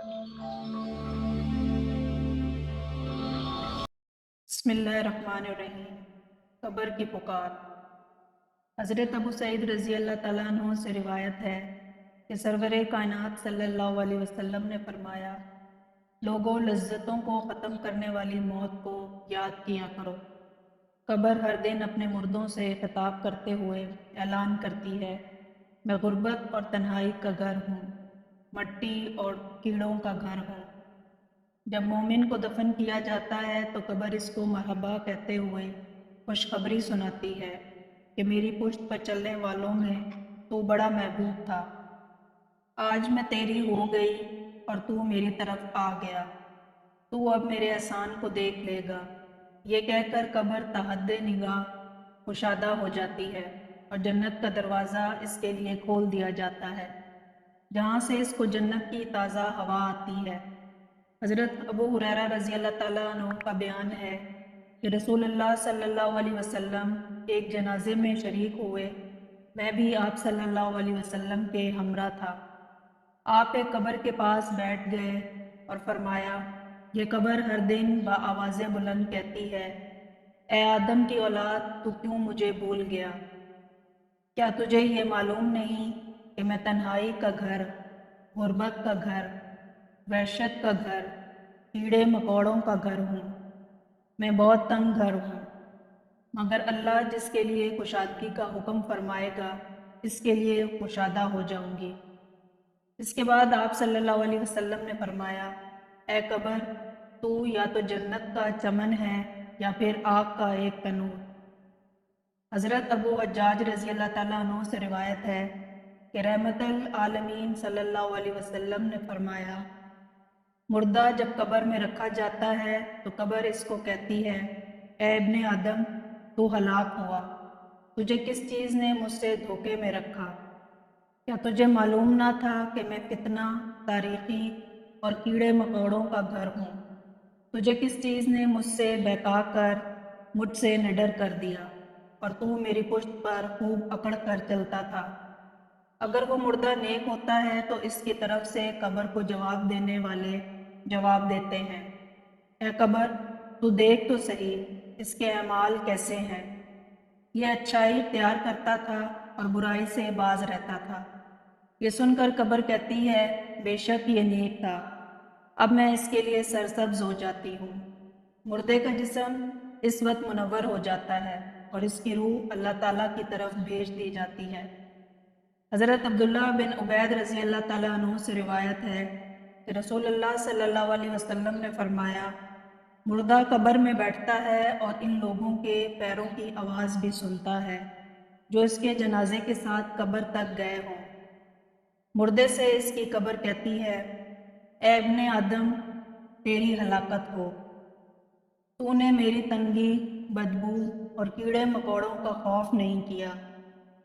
बिस्मिल्लाहिर्रहमानिर्रहीम। कब्र की पुकार। हज़रत अबू सईद रज़ी अल्लाह तआला अन्हु से रिवायत है कि सरवरे कायनात सल्लल्लाहु अलैहि वसल्लम ने फरमाया, लोगों, लज्जतों को ख़त्म करने वाली मौत को याद किया करो। कब्र हर दिन अपने मुर्दों से खिताब करते हुए ऐलान करती है, मैं गुर्बत और तन्हाई का घर हूँ, मट्टी और कीड़ों का घर हूँ। जब मोमिन को दफन किया जाता है तो कब्र इसको मरहबा कहते हुए खुशखबरी सुनाती है कि मेरी पुश्त पर चलने वालों में तू बड़ा महबूब था। आज मैं तेरी हो गई और तू मेरी तरफ आ गया। तू अब मेरे एहसान को देख लेगा। ये कहकर कब्र तहद्दे निगाह कुशादा हो जाती है और जन्नत का दरवाज़ा इसके लिए खोल दिया जाता है, जहाँ से इसको जन्नत की ताज़ा हवा आती है। हज़रत अबू हुरैरा रज़ी अल्लाह ताला अन्हु का बयान है कि रसूलुल्लाह सल्लल्लाहु अलैहि वसल्लम एक जनाजे में शरीक हुए। मैं भी आप सल्लल्लाहु अलैहि वसल्लम के हमरा था। आप एक कब्र के पास बैठ गए और फरमाया, ये कब्र हर दिन आवाज़ें बुलंद कहती है, ए आदम की औलाद, तू क्यों मुझे भूल गया? क्या तुझे ये मालूम नहीं कि मैं तन्हाई का घर, गुर्बत का घर, वहशत का घर, कीड़े मकोड़ों का घर हूँ। मैं बहुत तंग घर हूँ, मगर अल्लाह जिसके लिए कुशादगी का हुक्म फरमाएगा, इसके लिए कुशादा हो जाऊंगी। इसके बाद आप सल्लल्लाहु अलैहि वसल्लम ने फरमाया, ए कब्र, तू या तो जन्नत का चमन है या फिर आग का एक तनूर। हज़रत अबू हज्जाज रज़ी अल्लाह ताला अन्हु से रिवायत है कि रहमतल आलमीन सल्लल्लाहु अलैहि वसल्लम ने फरमाया, मुर्दा जब कब्र में रखा जाता है तो कब्र इसको कहती है, ए इब्ने आदम, तू हलाक हुआ। तुझे किस चीज़ ने मुझसे धोखे में रखा? क्या तुझे मालूम ना था कि मैं फितना, तारीखी और कीड़े मकोड़ों का घर हूँ? तुझे किस चीज़ ने मुझसे बहका कर मुझसे निडर कर दिया और तू मेरी पुश्त पर खूब अकड़ कर चलता था? अगर वो मुर्दा नेक होता है तो इसकी तरफ से कब्र को जवाब देने वाले जवाब देते हैं, ए कब्र, तू देख तो सही इसके अमाल कैसे हैं। यह अच्छाई इख्तियार करता था और बुराई से बाज रहता था। ये सुनकर कब्र कहती है, बेशक ये नेक था, अब मैं इसके लिए सरसब्ज हो जाती हूँ। मुर्दे का जिस्म इस वक्त मुनव्वर हो जाता है और इसकी रूह अल्लाह ताला की तरफ भेज दी जाती है। हज़रत अब्दुल्ला बिन उबैद रज़ी अल्लाह ताला अन्हु से रिवायत है कि रसूलुल्लाह सल्लल्लाहु अलैहि वसल्लम ने फरमाया, मुर्दा कब्र में बैठता है और इन लोगों के पैरों की आवाज़ भी सुनता है जो इसके जनाजे के साथ कब्र तक गए हों। मुर्दे से इसकी कब्र कहती है, ए इब्ने आदम, तेरी हलाकत हो। तूने मेरी तंगी, बदबू और कीड़े मकोड़ों का खौफ नहीं किया,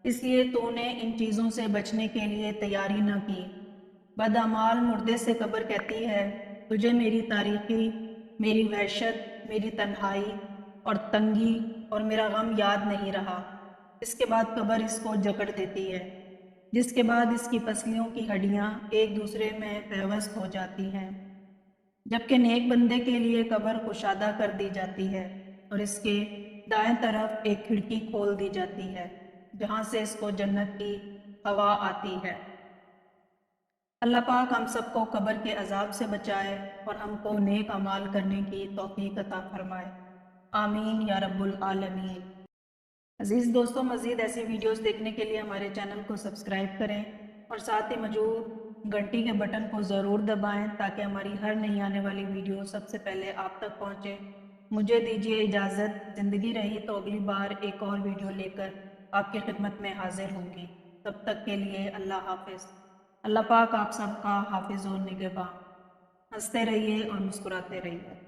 इसलिए तूने इन चीज़ों से बचने के लिए तैयारी न की। बदअमाल मुर्दे से कब्र कहती है, तुझे मेरी तारीकी, मेरी वहशत, मेरी तन्हाई और तंगी और मेरा गम याद नहीं रहा। इसके बाद कब्र इसको जकड़ देती है, जिसके बाद इसकी पसलियों की हड्डियाँ एक दूसरे में पैवस्त हो जाती हैं। जबकि नेक बंदे के लिए कब्र कुशादा कर दी जाती है और इसके दाएं तरफ एक खिड़की खोल दी जाती है, जहाँ से इसको जन्नत की हवा आती है। अल्लाह पाक हम सबको कब्र के अजाब से बचाए और हमको नेक अमाल करने की तौफीक अता फरमाए। आमीन या रब्बुल आलमीन। अज़ीज़ दोस्तों, मज़ीद ऐसी वीडियोस देखने के लिए हमारे चैनल को सब्सक्राइब करें और साथ ही मौजूद घंटी के बटन को ज़रूर दबाएं ताकि हमारी हर नई आने वाली वीडियो सबसे पहले आप तक पहुंचे। मुझे दीजिए इजाज़त। ज़िंदगी रही तो अगली बार एक और वीडियो लेकर आपकी खिदमत में हाजिर होंगी। तब तक के लिए अल्लाह हाफ़िज़। अल्लाह पाक आप सबका हाफिज़ और निगहबान। हंसते रहिए और मुस्कुराते रहिए।